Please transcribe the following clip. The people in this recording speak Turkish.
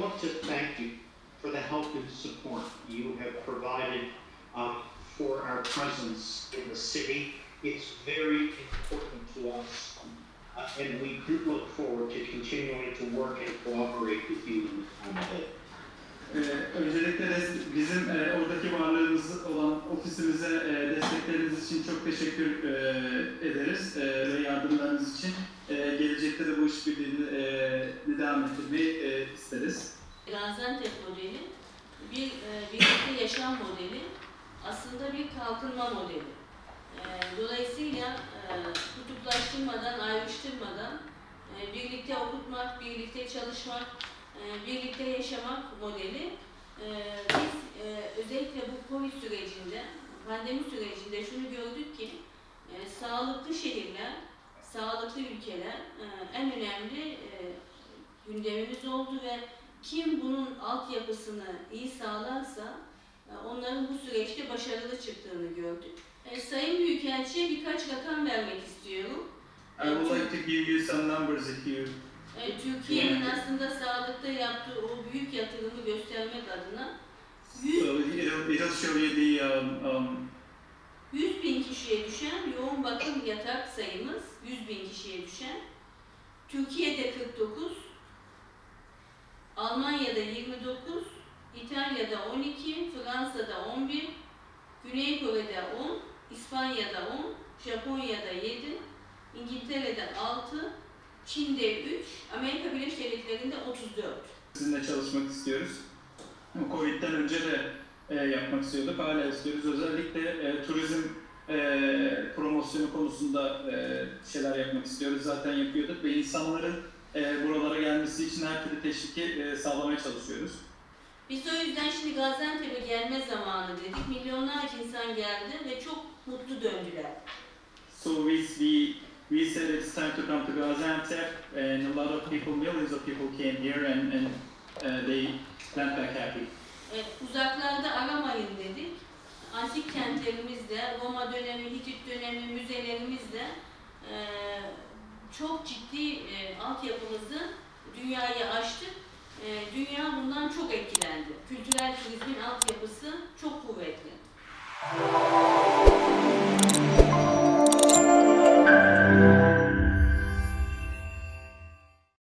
want to thank you for the help and support you have provided for our presence in the city. It's very important to us, and we do look forward to continuing to work and cooperate with you in the time ahead. Öncelikle de bizim oradaki varlığımız olan ofisimize destekleriniz için çok teşekkür ederiz ve yardımlarınız için. Gelecekte de bu işbirliğini devam ettirmeyi isteriz. Gaziantep modeli bir birlikte yaşam modeli, aslında bir kalkınma modeli. Dolayısıyla kutuplaştırmadan, ayrıştırmadan birlikte okutmak, birlikte çalışmak, birlikte yaşamak modeli. Biz özellikle bu Covid sürecinde, pandemi sürecinde şunu gördük ki sağlıklı şehirler, sağlıklı ülkeler en önemli gündemimiz oldu ve kim bunun altyapısını iyi sağlarsa onların bu süreçte başarılı çıktığını gördük. Sayın Büyükelçi'ye birkaç rakam vermek istiyorum. I would like to give you some numbers if you... Türkiye'nin aslında sağlıkta yaptığı o büyük yatırımı göstermek adına 100 bin kişiye düşen yoğun bakım yatak sayımız 100 bin kişiye düşen, Türkiye'de 49, Almanya'da 29, İtalya'da 12, Fransa'da 11, Güney Kore'de 10, İspanya'da 10, Japonya'da 7, İngiltere'de 6, Çin'de 3, Amerika Birleşik Devletleri'nde 34. Sizinle çalışmak istiyoruz. Covid'den önce de yapmak istiyorduk, hala istiyoruz. Özellikle turizm promosyonu konusunda şeyler yapmak istiyoruz. Zaten yapıyorduk ve insanların buralara gelmesi için her türlü teşviki sağlamaya çalışıyoruz. Biz o yüzden şimdi Gaziantep'e gelme zamanı dedik. Milyonlarca insan geldi ve çok mutlu döndüler. So we said it's time to come to Gaziantep, and a lot of people, millions of people came here, and they went back happy. Uzaklarda aramayın dedik. Antik kentlerimizde, Roma dönemi, Hitit dönemi, müzelerimizde çok ciddi altyapımızı dünyaya açtık. Dünya bundan çok etkilendi. Kültürel turizmin altyapısı çok kuvvetli.